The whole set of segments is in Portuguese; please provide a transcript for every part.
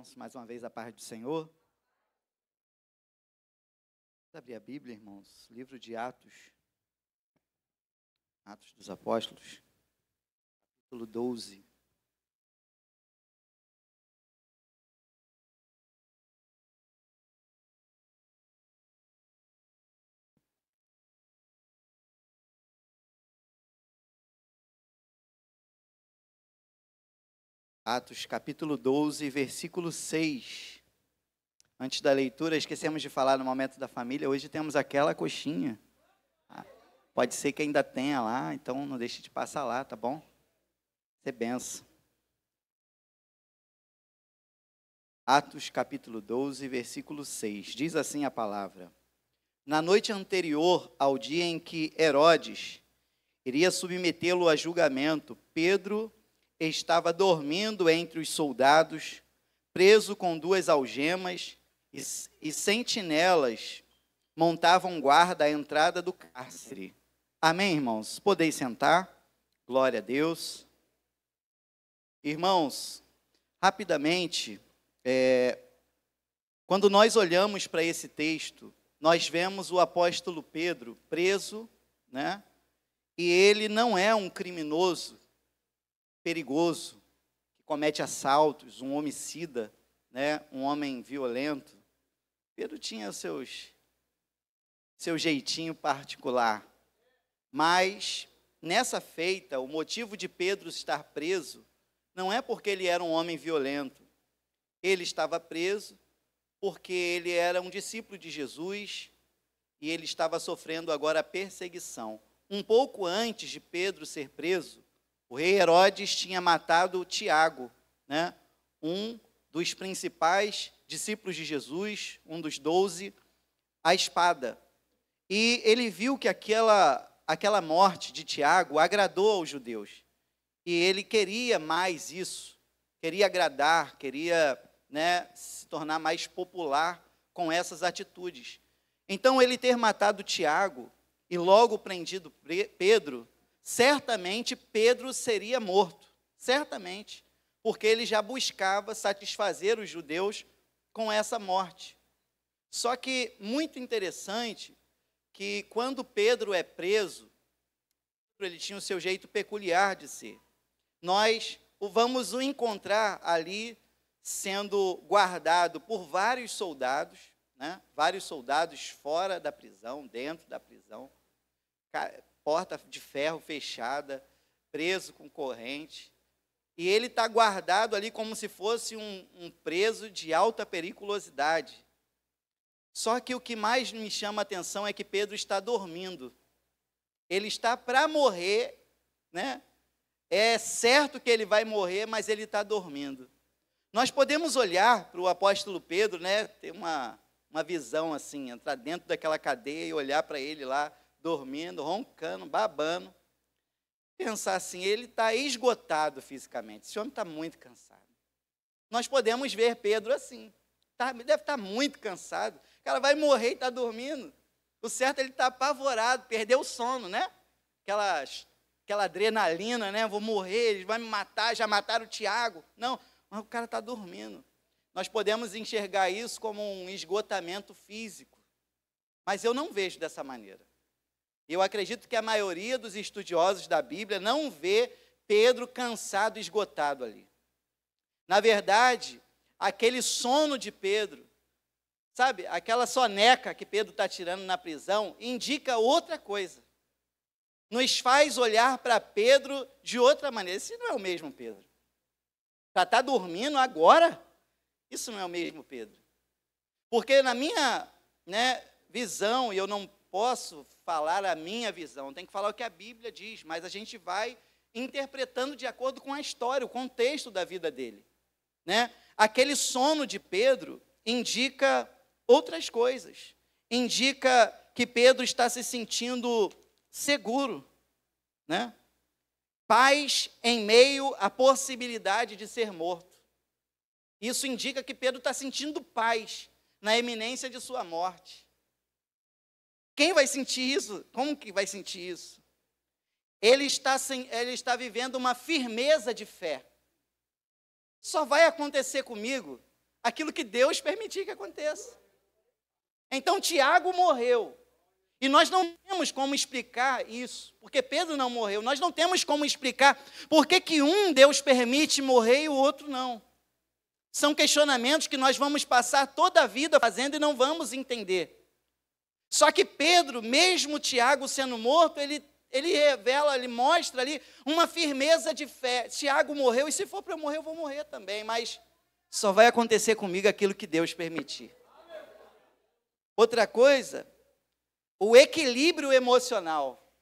irmãos, mais uma vez a paz do Senhor. Vamos abrir a Bíblia, irmãos, livro de Atos, Atos dos Apóstolos, capítulo 12. Atos capítulo 12, versículo 6. Antes da leitura, esquecemos de falar no momento da família, hoje temos aquela coxinha. Pode ser que ainda tenha lá, então não deixe de passar lá, tá bom? Ser benção. Atos capítulo 12, versículo 6. Diz assim a palavra: Na noite anterior ao dia em que Herodes iria submetê-lo a julgamento, Pedro estava dormindo entre os soldados, preso com 2 algemas, e sentinelas montavam guarda à entrada do cárcere. Amém, irmãos? Podeis sentar? Glória a Deus. Irmãos, rapidamente, quando nós olhamos para esse texto, nós vemos o apóstolo Pedro preso, né? E ele não é um criminoso perigoso, que comete assaltos, um homicida, né? Um homem violento. Pedro tinha seu jeitinho particular. Mas, nessa feita, o motivo de Pedro estar preso não é porque ele era um homem violento. Ele estava preso porque ele era um discípulo de Jesus e ele estava sofrendo agora a perseguição. Um pouco antes de Pedro ser preso, o rei Herodes tinha matado Tiago, né? Um dos principais discípulos de Jesus, um dos 12, à espada. E ele viu que aquela morte de Tiago agradou aos judeus. E ele queria mais isso, queria agradar, queria, né, se tornar mais popular com essas atitudes. Então, ele ter matado Tiago e logo prendido Pedro, certamente Pedro seria morto, certamente, porque ele já buscava satisfazer os judeus com essa morte. Só que, muito interessante, que quando Pedro é preso, ele tinha o seu jeito peculiar de ser. Nós vamos o encontrar ali sendo guardado por vários soldados, né? Vários soldados fora da prisão, dentro da prisão, porta de ferro fechada, preso com corrente. E ele está guardado ali como se fosse um preso de alta periculosidade. Só que o que mais me chama a atenção é que Pedro está dormindo. Ele está para morrer, né? É certo que ele vai morrer, mas ele está dormindo. Nós podemos olhar para o apóstolo Pedro, né? Ter uma visão assim, entrar dentro daquela cadeia e olhar para ele lá, dormindo, roncando, babando. Pensar assim, ele está esgotado fisicamente, esse homem está muito cansado. Nós podemos ver Pedro assim, deve estar muito cansado, o cara vai morrer e está dormindo. O certo é ele estar apavorado, perdeu o sono, né? Aquela adrenalina, né? Vou morrer, eles vão me matar, já mataram o Tiago. Não, mas o cara está dormindo. Nós podemos enxergar isso como um esgotamento físico, mas eu não vejo dessa maneira. Eu acredito que a maioria dos estudiosos da Bíblia não vê Pedro cansado e esgotado ali. Na verdade, aquele sono de Pedro, sabe, aquela soneca que Pedro está tirando na prisão, indica outra coisa. Nos faz olhar para Pedro de outra maneira. Esse não é o mesmo Pedro. Já está dormindo agora? Isso não é o mesmo Pedro. Porque na minha, né, visão, e eu não posso falar a minha visão, tem que falar o que a Bíblia diz, mas a gente vai interpretando de acordo com a história, o contexto da vida dele, né? Aquele sono de Pedro indica outras coisas, indica que Pedro está se sentindo seguro, né? Paz em meio à possibilidade de ser morto. Isso indica que Pedro está sentindo paz na iminência de sua morte. Quem vai sentir isso? Como que vai sentir isso? Ele está vivendo uma firmeza de fé. Só vai acontecer comigo aquilo que Deus permitir que aconteça. Então Tiago morreu. E nós não temos como explicar isso, porque Pedro não morreu. Nós não temos como explicar por que um Deus permite morrer e o outro não. São questionamentos que nós vamos passar toda a vida fazendo e não vamos entender. Só que Pedro, mesmo Tiago sendo morto, ele revela, ele mostra ali uma firmeza de fé. Tiago morreu, e se for para eu morrer, eu vou morrer também, mas só vai acontecer comigo aquilo que Deus permitir. Outra coisa, o equilíbrio emocional.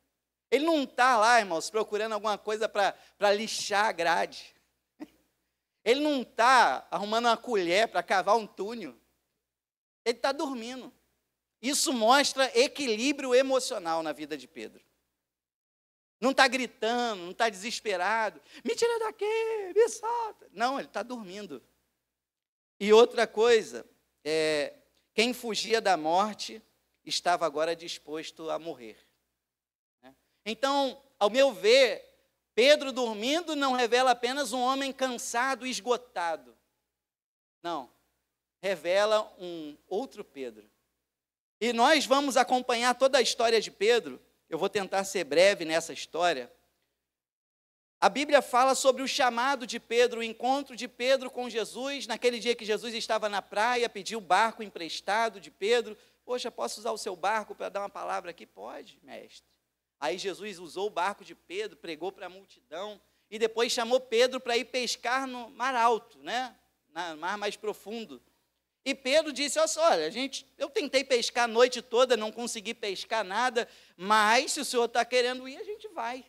Ele não está lá, irmãos, procurando alguma coisa para lixar a grade. Ele não está arrumando uma colher para cavar um túnel. Ele está dormindo. Isso mostra equilíbrio emocional na vida de Pedro. Não está gritando, não está desesperado. Me tira daqui, me solta. Não, ele está dormindo. E outra coisa, quem fugia da morte estava agora disposto a morrer. Então, ao meu ver, Pedro dormindo não revela apenas um homem cansado e esgotado. Não, revela um outro Pedro. E nós vamos acompanhar toda a história de Pedro. Eu vou tentar ser breve nessa história. A Bíblia fala sobre o chamado de Pedro, o encontro de Pedro com Jesus, naquele dia que Jesus estava na praia, pediu o barco emprestado de Pedro. Poxa, posso usar o seu barco para dar uma palavra aqui? Pode, mestre. Aí Jesus usou o barco de Pedro, pregou para a multidão, e depois chamou Pedro para ir pescar no mar alto, né? No mar mais profundo. E Pedro disse, olha, eu tentei pescar a noite toda, não consegui pescar nada, mas se o senhor está querendo ir, a gente vai.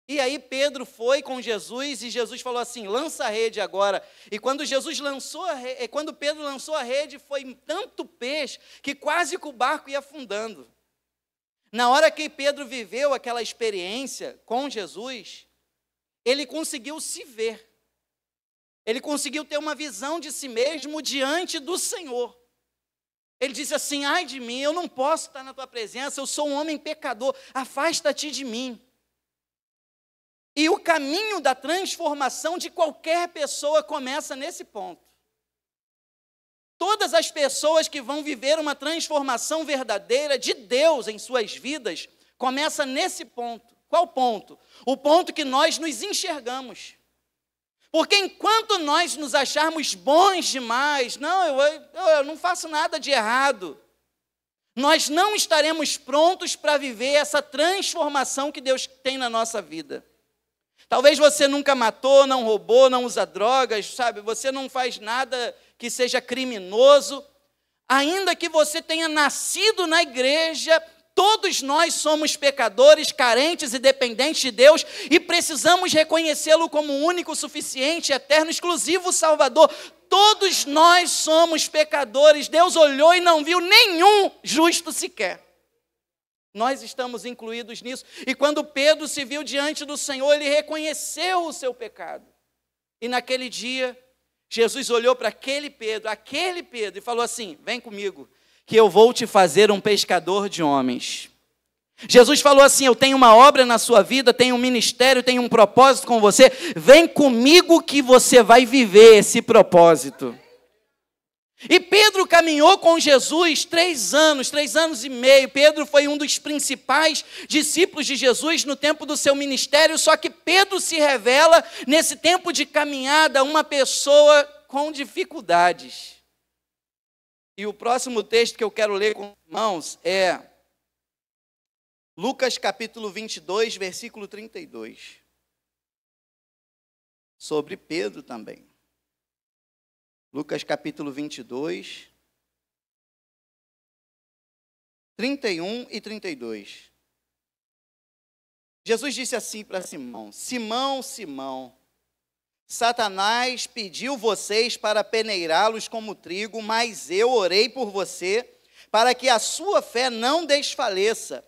E aí Pedro foi com Jesus, e Jesus falou assim, lança a rede agora. E quando Pedro lançou a rede, foi tanto peixe, que quase que o barco ia afundando. Na hora que Pedro viveu aquela experiência com Jesus, ele conseguiu se ver. Ele conseguiu ter uma visão de si mesmo diante do Senhor. Ele disse assim, ai de mim, eu não posso estar na tua presença, eu sou um homem pecador, afasta-te de mim. E o caminho da transformação de qualquer pessoa começa nesse ponto. Todas as pessoas que vão viver uma transformação verdadeira de Deus em suas vidas, começa nesse ponto. Qual ponto? O ponto que nós nos enxergamos. Porque enquanto nós nos acharmos bons demais, eu não faço nada de errado, nós não estaremos prontos para viver essa transformação que Deus tem na nossa vida. Talvez você nunca matou, não roubou, não usa drogas, sabe? Você não faz nada que seja criminoso. Ainda que você tenha nascido na igreja, todos nós somos pecadores, carentes e dependentes de Deus e precisamos reconhecê-lo como o único, suficiente, eterno, exclusivo Salvador. Todos nós somos pecadores. Deus olhou e não viu nenhum justo sequer. Nós estamos incluídos nisso. E quando Pedro se viu diante do Senhor, ele reconheceu o seu pecado. E naquele dia, Jesus olhou para aquele Pedro, e falou assim, vem comigo, que eu vou te fazer um pescador de homens. Jesus falou assim, eu tenho uma obra na sua vida, tenho um ministério, tenho um propósito com você, vem comigo que você vai viver esse propósito. E Pedro caminhou com Jesus 3 anos e meio. Pedro foi um dos principais discípulos de Jesus no tempo do seu ministério, só que Pedro se revela, nesse tempo de caminhada, uma pessoa com dificuldades. E o próximo texto que eu quero ler com os irmãos é Lucas capítulo 22, versículo 32. Sobre Pedro também. Lucas capítulo 22, 31 e 32. Jesus disse assim para Simão, Simão, Simão, Satanás pediu vocês para peneirá-los como trigo, mas eu orei por você, para que a sua fé não desfaleça.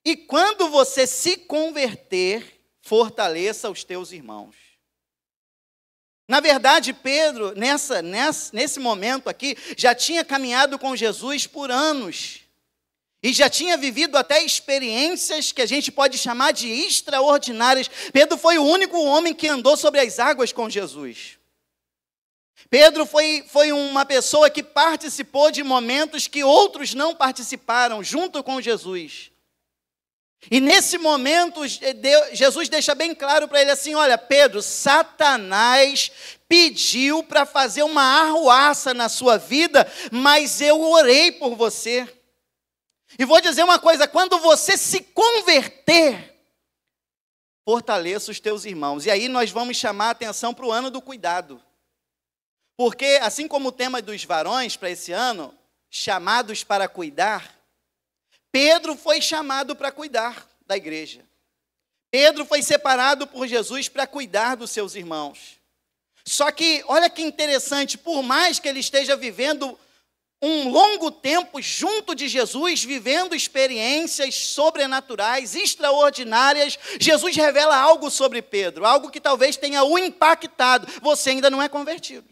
E quando você se converter, fortaleça os teus irmãos. Na verdade, Pedro, nesse momento aqui, já tinha caminhado com Jesus por anos. E já tinha vivido até experiências que a gente pode chamar de extraordinárias. Pedro foi o único homem que andou sobre as águas com Jesus. Pedro foi uma pessoa que participou de momentos que outros não participaram, junto com Jesus. E nesse momento, Jesus deixa bem claro para ele assim: olha, Pedro, Satanás pediu para fazer uma arruaça na sua vida, mas eu orei por você. E vou dizer uma coisa: quando você se converter, fortaleça os teus irmãos. E aí nós vamos chamar a atenção para o ano do cuidado. Porque, assim como o tema dos varões para esse ano, chamados para cuidar, Pedro foi chamado para cuidar da igreja. Pedro foi separado por Jesus para cuidar dos seus irmãos. Só que, olha que interessante, por mais que ele esteja vivendo um longo tempo junto de Jesus, vivendo experiências sobrenaturais, extraordinárias, Jesus revela algo sobre Pedro, algo que talvez tenha o impactado. Você ainda não é convertido.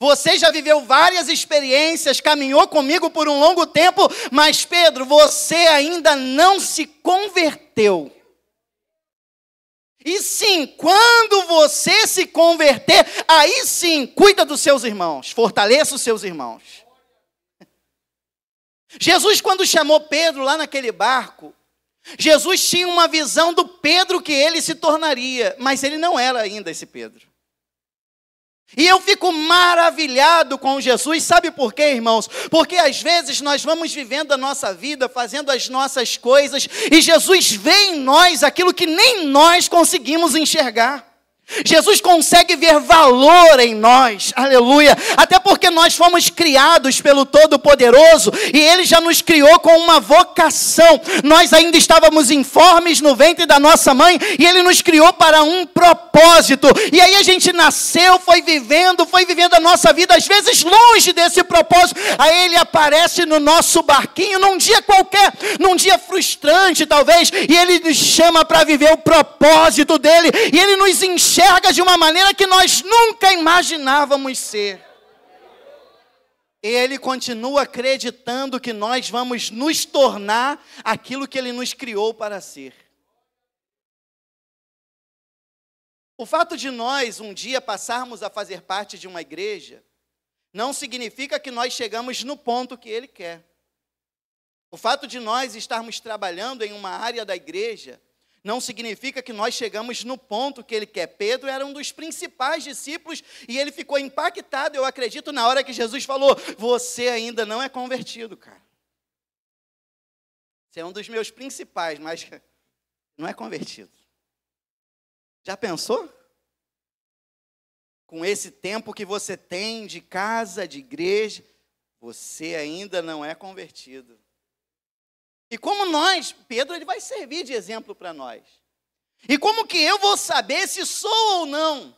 Você já viveu várias experiências, caminhou comigo por um longo tempo, mas Pedro, você ainda não se converteu. E sim, quando você se converter, aí sim, cuida dos seus irmãos, fortaleça os seus irmãos. Jesus, quando chamou Pedro lá naquele barco, Jesus tinha uma visão do Pedro que ele se tornaria, mas ele não era ainda esse Pedro. E eu fico maravilhado com Jesus, sabe por quê, irmãos? Porque às vezes nós vamos vivendo a nossa vida, fazendo as nossas coisas, e Jesus vê em nós aquilo que nem nós conseguimos enxergar. Jesus consegue ver valor em nós, aleluia, até porque nós fomos criados pelo Todo-Poderoso, e Ele já nos criou com uma vocação. Nós ainda estávamos informes no ventre da nossa mãe, e Ele nos criou para um propósito, e aí a gente nasceu, foi vivendo a nossa vida, às vezes longe desse propósito. Aí Ele aparece no nosso barquinho, num dia qualquer, num dia frustrante talvez, e Ele nos chama para viver o propósito dEle, e Ele nos enxerga de uma maneira que nós nunca imaginávamos ser. Ele continua acreditando que nós vamos nos tornar aquilo que Ele nos criou para ser. O fato de nós um dia passarmos a fazer parte de uma igreja, não significa que nós chegamos no ponto que Ele quer. O fato de nós estarmos trabalhando em uma área da igreja, não significa que nós chegamos no ponto que Ele quer. Pedro era um dos principais discípulos e ele ficou impactado, eu acredito, na hora que Jesus falou: você ainda não é convertido, cara. Você é um dos meus principais, mas não é convertido. Já pensou? Com esse tempo que você tem de casa, de igreja, você ainda não é convertido. E como nós, Pedro, ele vai servir de exemplo para nós. E como que eu vou saber se sou ou não?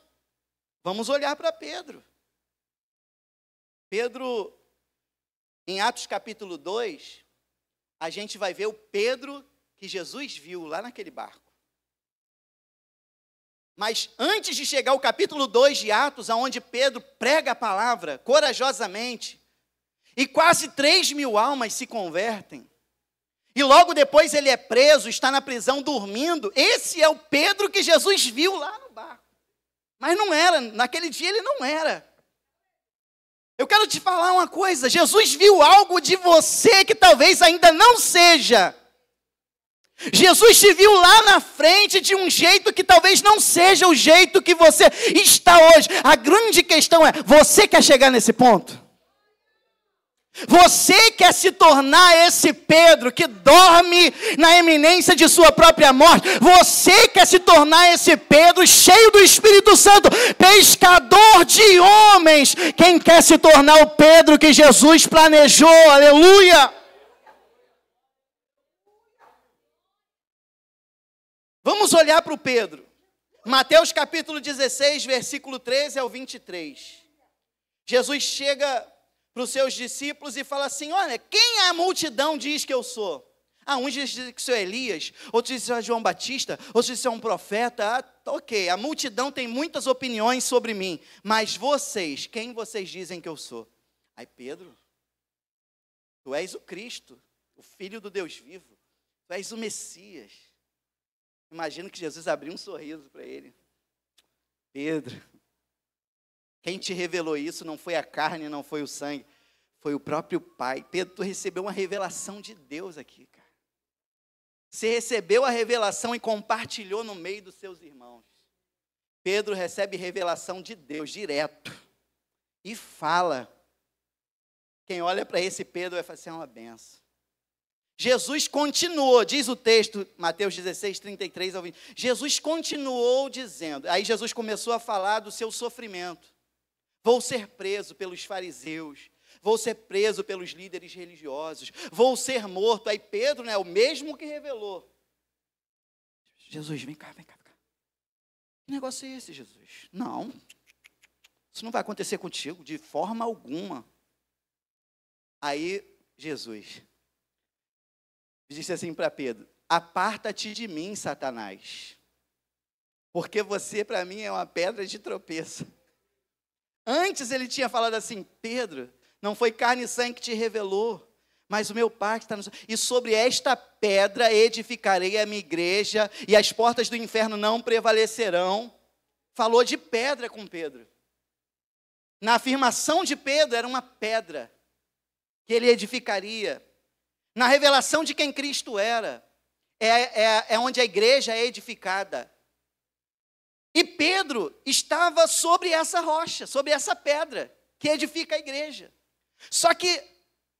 Vamos olhar para Pedro. Pedro, em Atos capítulo 2, a gente vai ver o Pedro que Jesus viu lá naquele barco. Mas antes de chegar ao capítulo 2 de Atos, onde Pedro prega a palavra corajosamente, e quase 3.000 almas se convertem, e logo depois ele é preso, está na prisão dormindo. Esse é o Pedro que Jesus viu lá no barco. Mas não era, naquele dia ele não era. Eu quero te falar uma coisa: Jesus viu algo de você que talvez ainda não seja. Jesus te viu lá na frente de um jeito que talvez não seja o jeito que você está hoje. A grande questão é: você quer chegar nesse ponto? Você quer se tornar esse Pedro que dorme na iminência de sua própria morte? Você quer se tornar esse Pedro cheio do Espírito Santo, pescador de homens? Quem quer se tornar o Pedro que Jesus planejou? Aleluia! Vamos olhar para o Pedro. Mateus capítulo 16, versículo 13 ao 23. Jesus chega para os seus discípulos e fala assim: olha, quem a multidão diz que eu sou? Uns dizem que sou Elias, outros dizem que sou João Batista, outros dizem que sou um profeta. Ok, a multidão tem muitas opiniões sobre mim, mas vocês, quem vocês dizem que eu sou? Aí Pedro: tu és o Cristo, o Filho do Deus vivo, tu és o Messias. Imagino que Jesus abriu um sorriso para ele. Pedro, Quem te revelou isso não foi a carne, não foi o sangue, foi o próprio Pai. Pedro, tu recebeu uma revelação de Deus aqui, cara. Você recebeu a revelação e compartilhou no meio dos seus irmãos. Pedro recebe revelação de Deus direto e fala. Quem olha para esse Pedro vai falar assim, é uma benção. Jesus continuou, diz o texto, Mateus 16, 33 ao 20. Jesus continuou dizendo, aí Jesus começou a falar do seu sofrimento. Vou ser preso pelos fariseus, vou ser preso pelos líderes religiosos, vou ser morto. Aí Pedro, né, o mesmo que revelou. Jesus, vem cá, vem cá. Que negócio é esse, Jesus? Não, isso não vai acontecer contigo de forma alguma. Aí Jesus disse assim para Pedro, aparta-te de mim, Satanás, porque você para mim é uma pedra de tropeço. Antes ele tinha falado assim, Pedro, não foi carne e sangue que te revelou, mas o meu Pai que está no céu. E sobre esta pedra edificarei a minha igreja, e as portas do inferno não prevalecerão. Falou de pedra com Pedro. Na afirmação de Pedro era uma pedra que ele edificaria. Na revelação de quem Cristo era, é onde a igreja é edificada. E Pedro estava sobre essa rocha, sobre essa pedra, que edifica a igreja. Só que,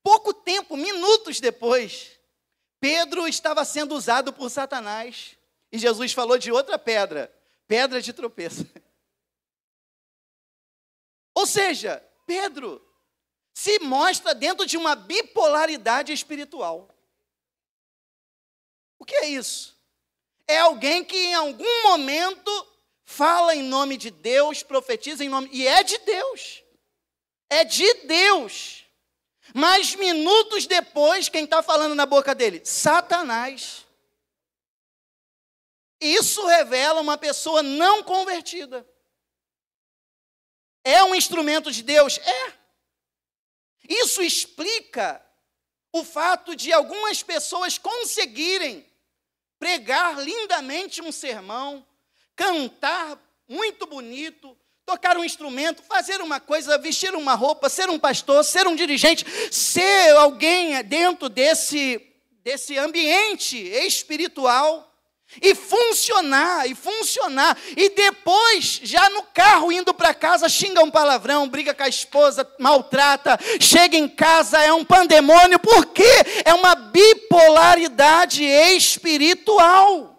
pouco tempo, minutos depois, Pedro estava sendo usado por Satanás. E Jesus falou de outra pedra, pedra de tropeço. Ou seja, Pedro se mostra dentro de uma bipolaridade espiritual. O que é isso? É alguém que em algum momento fala em nome de Deus, profetiza em nome, e é de Deus. É de Deus. Mas minutos depois, quem está falando na boca dele? Satanás. Isso revela uma pessoa não convertida. É um instrumento de Deus? É. Isso explica o fato de algumas pessoas conseguirem pregar lindamente um sermão, cantar muito bonito, tocar um instrumento, fazer uma coisa, vestir uma roupa, ser um pastor, ser um dirigente, ser alguém dentro desse ambiente espiritual e funcionar, e depois, já no carro, indo para casa, xinga um palavrão, briga com a esposa, maltrata, chega em casa, é um pandemônio, porque é uma bipolaridade espiritual.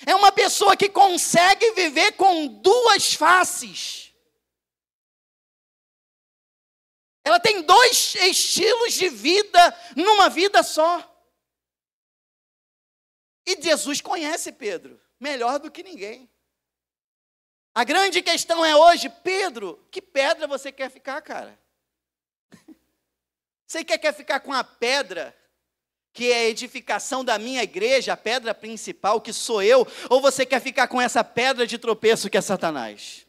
É uma pessoa que consegue viver com duas faces. Ela tem dois estilos de vida numa vida só. E Jesus conhece Pedro melhor do que ninguém. A grande questão é hoje, Pedro, que pedra você quer ficar, cara? Você quer ficar com a pedra que é a edificação da minha igreja, a pedra principal que sou eu, ou você quer ficar com essa pedra de tropeço que é Satanás?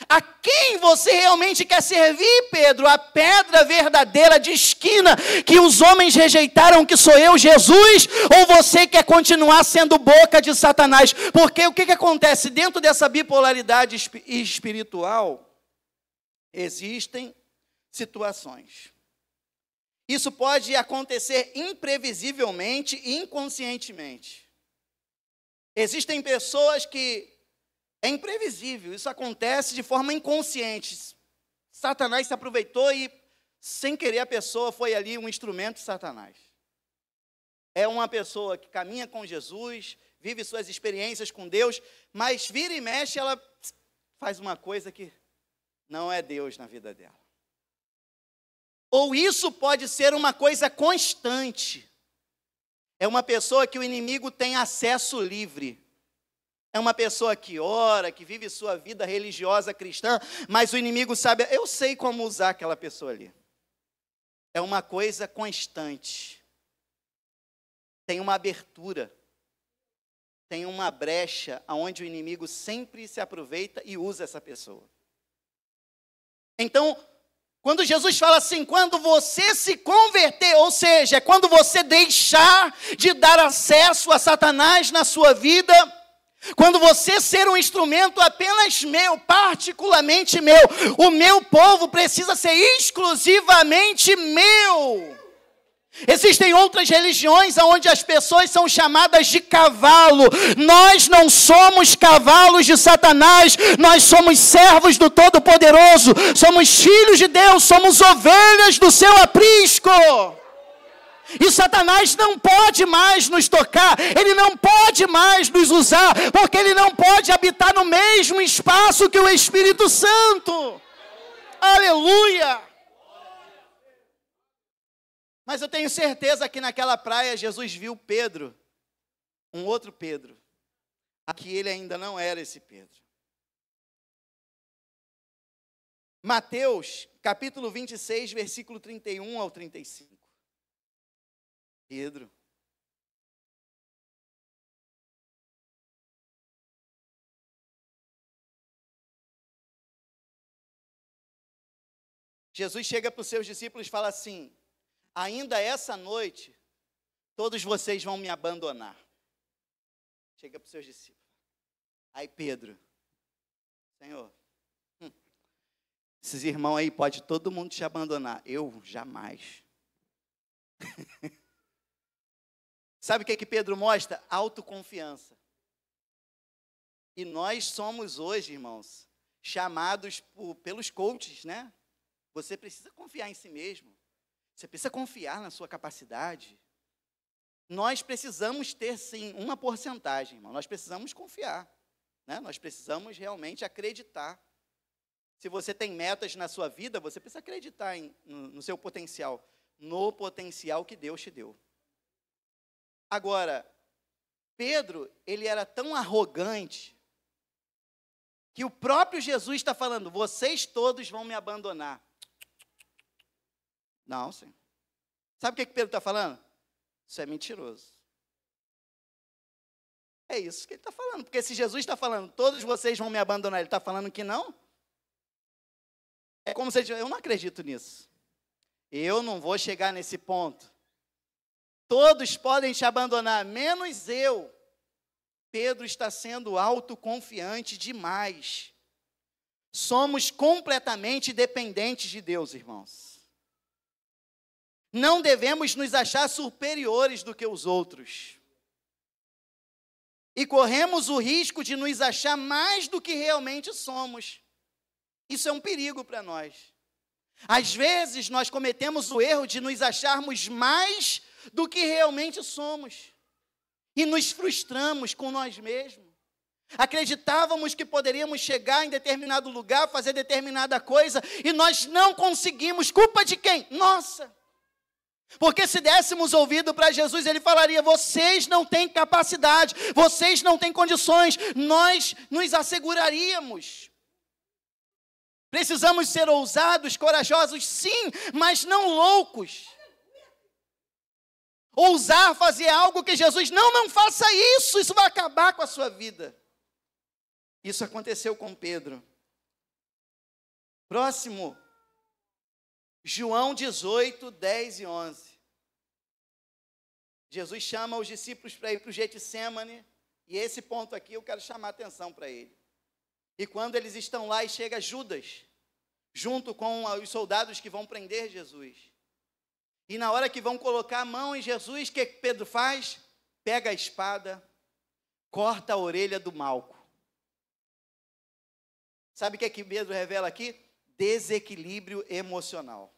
A quem você realmente quer servir, Pedro? A pedra verdadeira de esquina que os homens rejeitaram, que sou eu, Jesus? Ou você quer continuar sendo boca de Satanás? Porque o que acontece dentro dessa bipolaridade espiritual? Existem situações. Isso pode acontecer imprevisivelmente e inconscientemente. Existem pessoas que é imprevisível, isso acontece de forma inconsciente. Satanás se aproveitou e, sem querer, a pessoa foi ali um instrumento de Satanás. É uma pessoa que caminha com Jesus, vive suas experiências com Deus, mas vira e mexe, ela faz uma coisa que não é Deus na vida dela. Ou isso pode ser uma coisa constante. É uma pessoa que o inimigo tem acesso livre. É uma pessoa que ora, que vive sua vida religiosa cristã, mas o inimigo sabe, eu sei como usar aquela pessoa ali. É uma coisa constante. Tem uma abertura. Tem uma brecha onde o inimigo sempre se aproveita e usa essa pessoa. Então, quando Jesus fala assim, quando você se converter, ou seja, quando você deixar de dar acesso a Satanás na sua vida, Quando você ser um instrumento apenas meu, particularmente meu, o meu povo precisa ser exclusivamente meu. Existem outras religiões onde as pessoas são chamadas de cavalo. Nós não somos cavalos de Satanás, nós somos servos do Todo-Poderoso, somos filhos de Deus, somos ovelhas do seu aprisco. E Satanás não pode mais nos tocar, ele não pode mais nos usar, porque ele não pode habitar no mesmo espaço que o Espírito Santo. Aleluia! Mas eu tenho certeza que naquela praia Jesus viu Pedro, um outro Pedro. Aqui ele ainda não era esse Pedro. Mateus, capítulo 26, versículo 31 ao 35. Pedro. Jesus chega para os seus discípulos e fala assim: ainda essa noite, todos vocês vão me abandonar. Chega para os seus discípulos. Aí Pedro: Senhor, esses irmãos aí, pode todo mundo te abandonar. Eu jamais. Sabe o que Pedro mostra? Autoconfiança. E nós somos hoje, irmãos, chamados pelos coaches, né? Você precisa confiar em si mesmo. Você precisa confiar na sua capacidade. Nós precisamos ter, sim, uma porcentagem, irmão. Nós precisamos confiar, né? Nós precisamos realmente acreditar. Se você tem metas na sua vida, você precisa acreditar no seu potencial, no potencial que Deus te deu. Agora, Pedro, ele era tão arrogante, que o próprio Jesus está falando: vocês todos vão me abandonar. Não, Senhor. Sabe o que Pedro está falando? Isso é mentiroso. É isso que ele está falando. Porque se Jesus está falando, todos vocês vão me abandonar, ele está falando que não? É como se ele dissesse: eu não acredito nisso. Eu não vou chegar nesse ponto. Todos podem te abandonar, menos eu. Pedro está sendo autoconfiante demais. Somos completamente dependentes de Deus, irmãos. Não devemos nos achar superiores do que os outros. E corremos o risco de nos achar mais do que realmente somos. Isso é um perigo para nós. Às vezes nós cometemos o erro de nos acharmos mais do que realmente somos. E nos frustramos com nós mesmos. Acreditávamos que poderíamos chegar em determinado lugar, fazer determinada coisa, e nós não conseguimos. Culpa de quem? Nossa! Porque se dessemos ouvido para Jesus, ele falaria: vocês não têm capacidade, vocês não têm condições, nós nos asseguraríamos. Precisamos ser ousados, corajosos, sim, mas não loucos. Ousar fazer algo que Jesus, não faça isso, isso vai acabar com a sua vida. Isso aconteceu com Pedro. Próximo, João 18, 10 e 11. Jesus chama os discípulos para ir para o Getsêmani, e esse ponto aqui eu quero chamar a atenção para ele. E quando eles estão lá, e chega Judas, junto com os soldados que vão prender Jesus. E na hora que vão colocar a mão em Jesus, o que Pedro faz? Pega a espada, corta a orelha do Malco. Sabe o que Pedro revela aqui? Desequilíbrio emocional.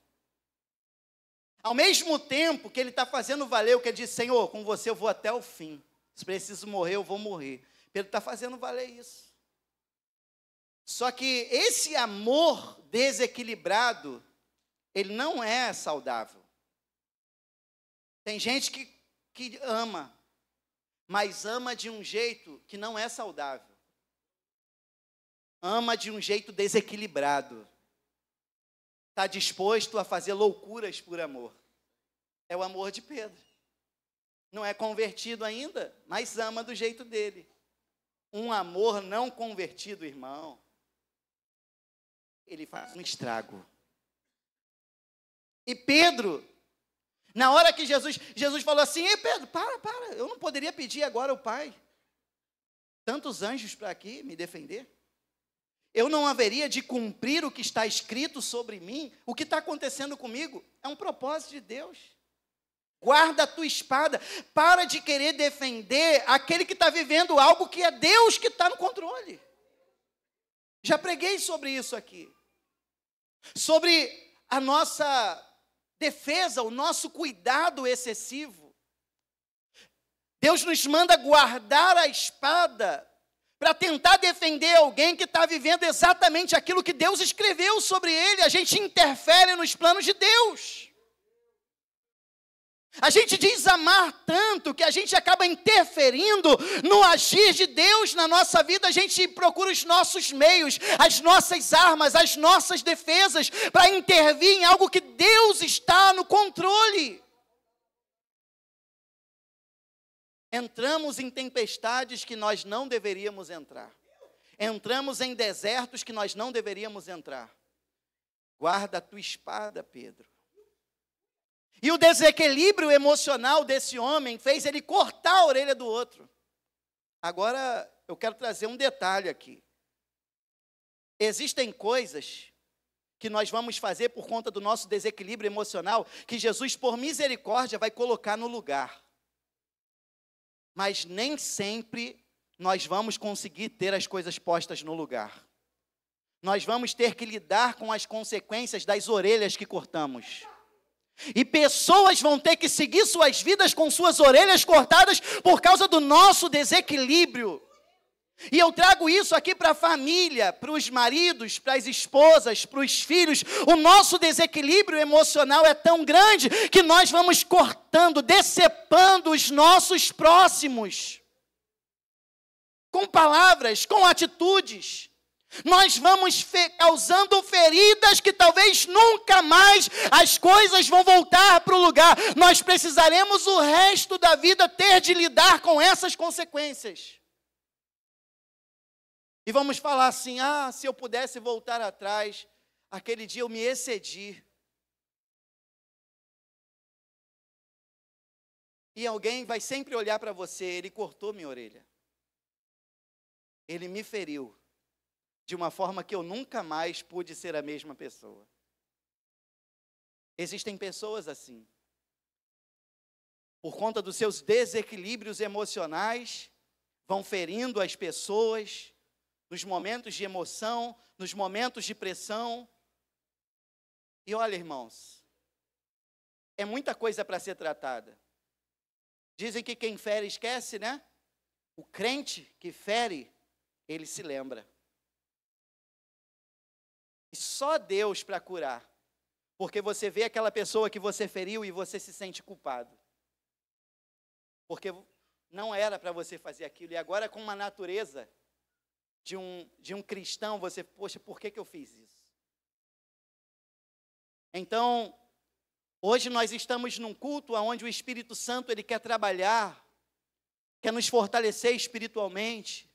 Ao mesmo tempo que ele está fazendo valer o que ele diz: Senhor, com você eu vou até o fim. Se preciso morrer, eu vou morrer. Pedro está fazendo valer isso. Só que esse amor desequilibrado, ele não é saudável. Tem gente que ama, mas ama de um jeito que não é saudável. Ama de um jeito desequilibrado. Está disposto a fazer loucuras por amor. É o amor de Pedro. Não é convertido ainda, mas ama do jeito dele. Um amor não convertido, irmão, ele faz um estrago. E Pedro, na hora que Jesus falou assim: ei Pedro, para, eu não poderia pedir agora ao Pai. tantos anjos para aqui me defender? Eu não haveria de cumprir o que está escrito sobre mim? O que está acontecendo comigo é um propósito de Deus. Guarda a tua espada, para de querer defender aquele que está vivendo algo que é Deus que está no controle. Já preguei sobre isso aqui, sobre a nossa defesa, o nosso cuidado excessivo. Deus nos manda guardar a espada para tentar defender alguém que está vivendo exatamente aquilo que Deus escreveu sobre ele. A gente interfere nos planos de Deus. A gente diz amar tanto que a gente acaba interferindo no agir de Deus na nossa vida. A gente procura os nossos meios, as nossas armas, as nossas defesas para intervir em algo que Deus está no controle. Entramos em tempestades que nós não deveríamos entrar. Entramos em desertos que nós não deveríamos entrar. Guarda a tua espada, Pedro. E o desequilíbrio emocional desse homem fez ele cortar a orelha do outro. Agora, eu quero trazer um detalhe aqui. Existem coisas que nós vamos fazer por conta do nosso desequilíbrio emocional, que Jesus, por misericórdia, vai colocar no lugar. Mas nem sempre nós vamos conseguir ter as coisas postas no lugar. Nós vamos ter que lidar com as consequências das orelhas que cortamos. E pessoas vão ter que seguir suas vidas com suas orelhas cortadas por causa do nosso desequilíbrio. E eu trago isso aqui para a família, para os maridos, para as esposas, para os filhos. O nosso desequilíbrio emocional é tão grande que nós vamos cortando, decepando os nossos próximos. Com palavras, com atitudes. Nós vamos causando feridas que talvez nunca mais as coisas vão voltar para o lugar. Nós precisaremos o resto da vida ter de lidar com essas consequências. E vamos falar assim, se eu pudesse voltar atrás, aquele dia eu me excedi. E alguém vai sempre olhar para você, ele cortou minha orelha. Ele me feriu de uma forma que eu nunca mais pude ser a mesma pessoa. Existem pessoas assim. Por conta dos seus desequilíbrios emocionais, vão ferindo as pessoas, nos momentos de emoção, nos momentos de pressão. E olha, irmãos, é muita coisa para ser tratada. Dizem que quem fere esquece, né? O crente que fere, ele se lembra. E só Deus para curar. Porque você vê aquela pessoa que você feriu e você se sente culpado. Porque não era para você fazer aquilo. E agora com uma natureza de um cristão, você, poxa, por que eu fiz isso? Então, hoje nós estamos num culto onde o Espírito Santo, ele quer trabalhar, quer nos fortalecer espiritualmente,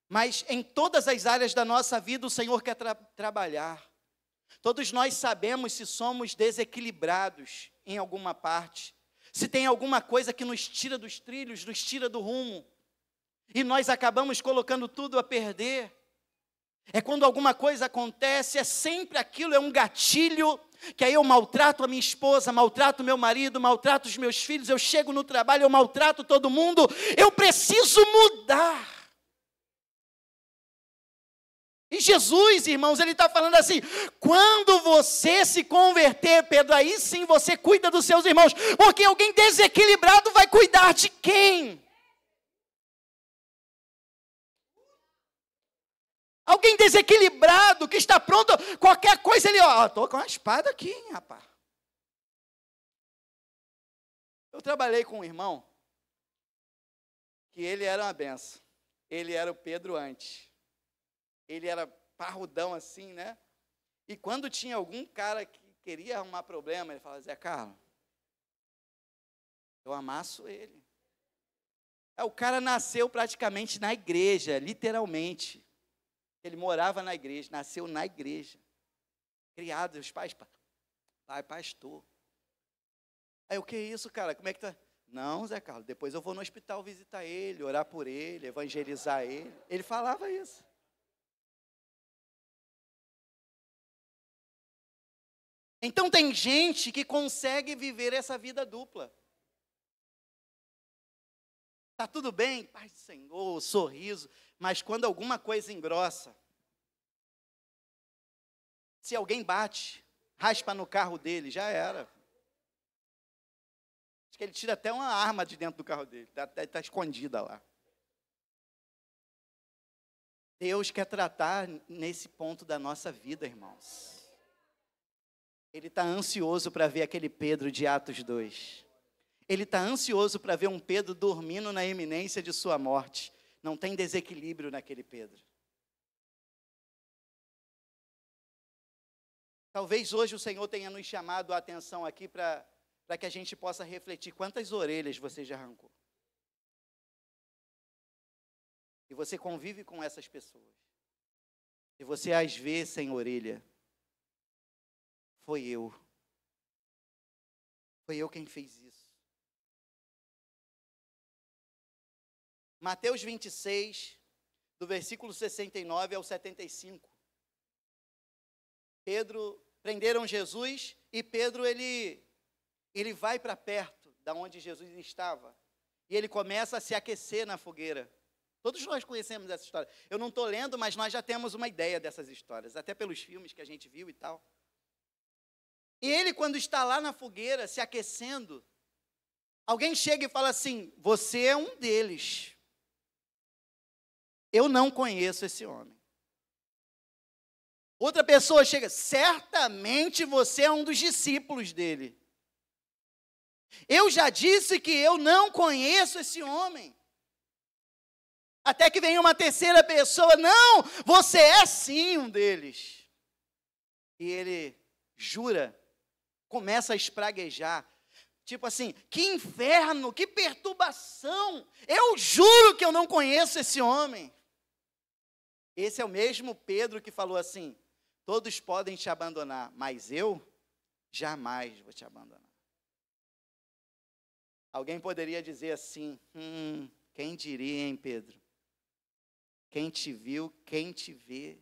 mas em todas as áreas da nossa vida o Senhor quer trabalhar. Todos nós sabemos se somos desequilibrados em alguma parte, se tem alguma coisa que nos tira dos trilhos, nos tira do rumo, e nós acabamos colocando tudo a perder. É quando alguma coisa acontece, é sempre aquilo, é um gatilho, que aí eu maltrato a minha esposa, maltrato o meu marido, maltrato os meus filhos, eu chego no trabalho, eu maltrato todo mundo, eu preciso mudar. E Jesus, irmãos, ele está falando assim, quando você se converter, Pedro, aí sim você cuida dos seus irmãos, porque alguém desequilibrado vai cuidar de quem? Alguém desequilibrado, que está pronto, qualquer coisa, ele, estou com a espada aqui, hein, rapaz. Eu trabalhei com um irmão, que ele era uma benção. Ele era o Pedro antes. Ele era parrudão assim, né? E quando tinha algum cara que queria arrumar problema, ele falava, Zé Carlos, eu amasso ele. O cara nasceu praticamente na igreja, literalmente. Ele morava na igreja, nasceu na igreja. Criado, os pais, pai, pastor. Aí, o que é isso, cara? Como é que tá? Não, Zé Carlos, depois eu vou no hospital visitar ele, orar por ele, evangelizar ele. Ele falava isso. Então tem gente que consegue viver essa vida dupla. Está tudo bem, paz do Senhor, sorriso, mas quando alguma coisa engrossa, se alguém bate, raspa no carro dele, já era. Acho que ele tira até uma arma de dentro do carro dele, está escondida lá. Deus quer tratar nesse ponto da nossa vida, irmãos. Ele está ansioso para ver aquele Pedro de Atos 2. Ele está ansioso para ver um Pedro dormindo na iminência de sua morte. Não tem desequilíbrio naquele Pedro. Talvez hoje o Senhor tenha nos chamado a atenção aqui para que a gente possa refletir quantas orelhas você já arrancou. E você convive com essas pessoas. E você as vê sem orelha. Foi eu. Foi eu quem fez isso. Mateus 26, do versículo 69 ao 75. Prenderam Jesus e Pedro, ele vai para perto da onde Jesus estava. E ele começa a se aquecer na fogueira. Todos nós conhecemos essa história. Eu não estou lendo, mas nós já temos uma ideia dessas histórias, até pelos filmes que a gente viu e tal. E ele, quando está lá na fogueira, se aquecendo, alguém chega e fala assim: você é um deles. Eu não conheço esse homem. Outra pessoa chega: certamente você é um dos discípulos dele. Eu já disse que eu não conheço esse homem. Até que vem uma terceira pessoa: não, você é sim um deles. E ele jura, começa a espraguejar. Tipo assim, que inferno, que perturbação. Eu juro que eu não conheço esse homem. Esse é o mesmo Pedro que falou assim: todos podem te abandonar, mas eu jamais vou te abandonar. Alguém poderia dizer assim: quem diria, hein, Pedro? Quem te viu, quem te vê.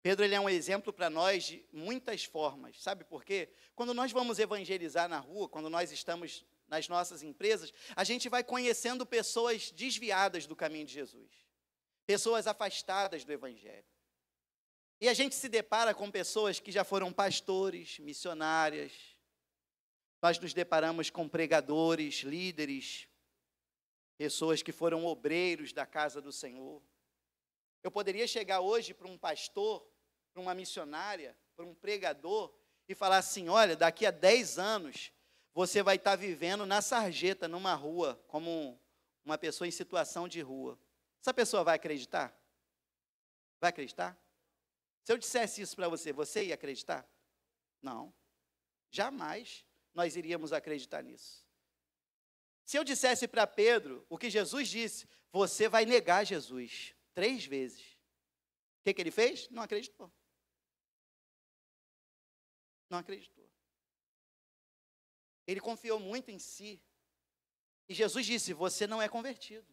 Pedro, ele é um exemplo para nós de muitas formas. Sabe por quê? Quando nós vamos evangelizar na rua, quando nós estamos nas nossas empresas, a gente vai conhecendo pessoas desviadas do caminho de Jesus. Pessoas afastadas do Evangelho. E a gente se depara com pessoas que já foram pastores, missionárias. Nós nos deparamos com pregadores, líderes, pessoas que foram obreiros da casa do Senhor. Eu poderia chegar hoje para um pastor, para uma missionária, para um pregador e falar assim: olha, daqui a 10 anos você vai estar vivendo na sarjeta, numa rua, como uma pessoa em situação de rua. Essa pessoa vai acreditar? Vai acreditar? Se eu dissesse isso para você, você ia acreditar? Não. Jamais nós iríamos acreditar nisso. Se eu dissesse para Pedro o que Jesus disse: você vai negar Jesus 3 vezes. O que ele fez? Não acreditou. Não acreditou. Ele confiou muito em si. E Jesus disse: você não é convertido.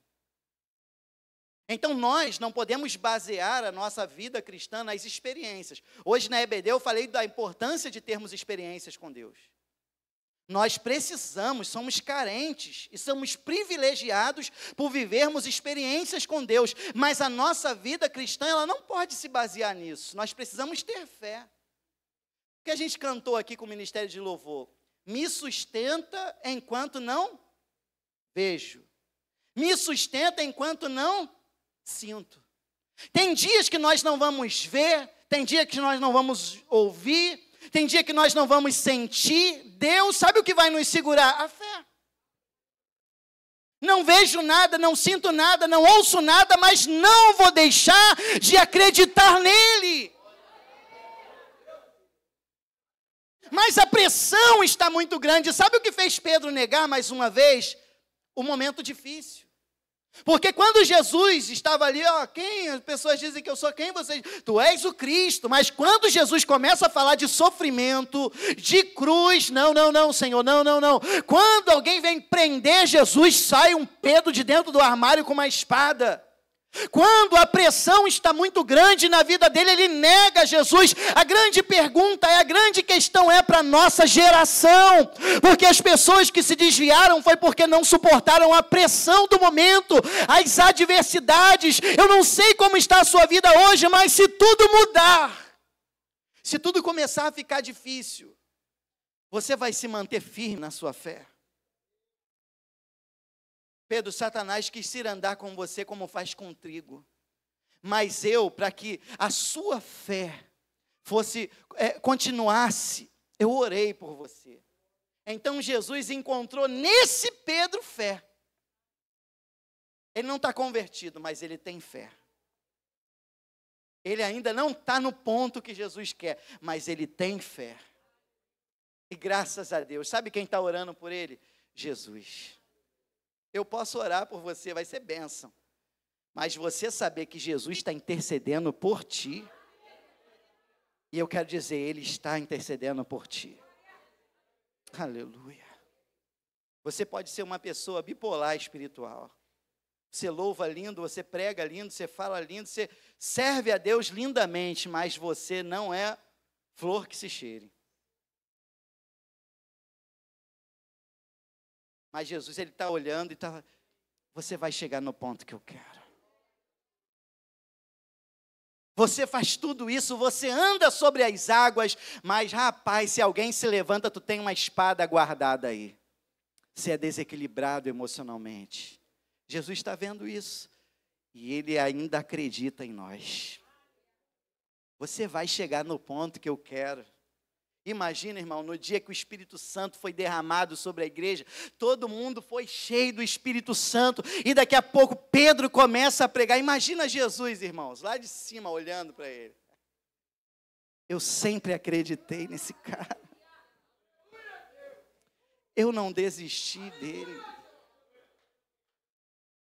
Então nós não podemos basear a nossa vida cristã nas experiências. Hoje na EBD eu falei da importância de termos experiências com Deus. Nós precisamos, somos carentes e somos privilegiados por vivermos experiências com Deus, mas a nossa vida cristã, ela não pode se basear nisso. Nós precisamos ter fé. O que a gente cantou aqui com o Ministério de Louvor? Me sustenta enquanto não vejo. Me sustenta enquanto não sinto. Tem dias que nós não vamos ver, tem dia que nós não vamos ouvir, tem dia que nós não vamos sentir. Deus sabe o que vai nos segurar? A fé. Não vejo nada, não sinto nada, não ouço nada, mas não vou deixar de acreditar nele. Mas a pressão está muito grande. Sabe o que fez Pedro negar mais uma vez? O momento difícil. Porque quando Jesus estava ali, quem? As pessoas dizem que eu sou quem? Vocês, tu és o Cristo. Mas quando Jesus começa a falar de sofrimento, de cruz, não, Senhor, não. Quando alguém vem prender Jesus, sai um Pedro de dentro do armário com uma espada. Quando a pressão está muito grande na vida dele, ele nega Jesus. A grande pergunta a grande questão para a nossa geração. Porque as pessoas que se desviaram foi porque não suportaram a pressão do momento, as adversidades. Eu não sei como está a sua vida hoje, mas se tudo mudar, se tudo começar a ficar difícil, você vai se manter firme na sua fé. Pedro, Satanás quis ir andar com você como faz com trigo. Mas para que a sua fé continuasse, eu orei por você. Então Jesus encontrou nesse Pedro fé. Ele não está convertido, mas ele tem fé. Ele ainda não está no ponto que Jesus quer, mas ele tem fé. E graças a Deus, sabe quem está orando por ele? Jesus. Eu posso orar por você, vai ser bênção. Mas você saber que Jesus está intercedendo por ti. E eu quero dizer, Ele está intercedendo por ti. Aleluia. Você pode ser uma pessoa bipolar espiritual. Você louva lindo, você prega lindo, você fala lindo, você serve a Deus lindamente, mas você não é flor que se cheire. Mas Jesus, Ele está olhando e você vai chegar no ponto que eu quero. Você faz tudo isso, você anda sobre as águas, mas rapaz, se alguém se levanta, tu tem uma espada guardada aí. Você é desequilibrado emocionalmente. Jesus está vendo isso. E Ele ainda acredita em nós. Você vai chegar no ponto que eu quero. Imagina, irmão, no dia que o Espírito Santo foi derramado sobre a igreja, todo mundo foi cheio do Espírito Santo, e daqui a pouco Pedro começa a pregar. Imagina Jesus, irmãos, lá de cima olhando para ele. Eu sempre acreditei nesse cara. Eu não desisti dele.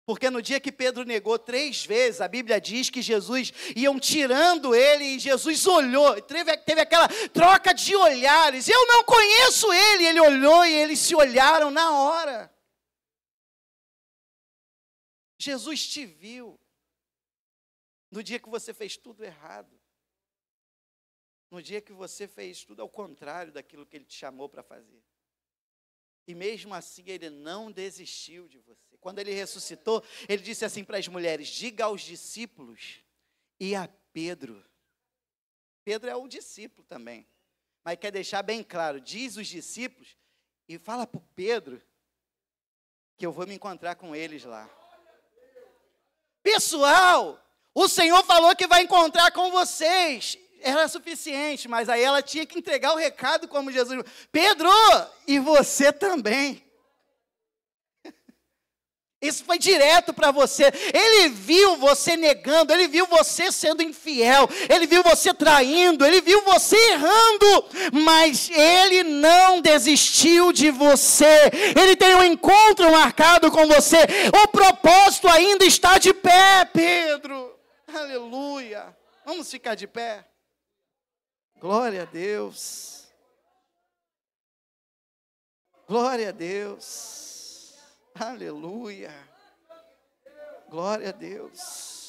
Porque no dia que Pedro negou 3 vezes, a Bíblia diz que Jesus iam tirando ele, e Jesus olhou, teve aquela troca de olhares. Eu não conheço ele, ele olhou e eles se olharam na hora. Jesus te viu no dia que você fez tudo errado. No dia que você fez tudo ao contrário daquilo que Ele te chamou para fazer. E mesmo assim Ele não desistiu de você. Quando Ele ressuscitou, Ele disse assim para as mulheres: diga aos discípulos e a Pedro. Pedro é um discípulo também. Mas quer deixar bem claro, diz os discípulos e fala para o Pedro que eu vou me encontrar com eles lá. Pessoal, o Senhor falou que vai encontrar com vocês. Era suficiente, mas aí ela tinha que entregar o recado como Jesus. Pedro, e você também. Isso foi direto para você. Ele viu você negando, ele viu você sendo infiel, ele viu você traindo, ele viu você errando, mas ele não desistiu de você. Ele tem um encontro marcado com você. O propósito ainda está de pé, Pedro. Aleluia. Vamos ficar de pé. Glória a Deus. Glória a Deus. Aleluia. Glória a Deus.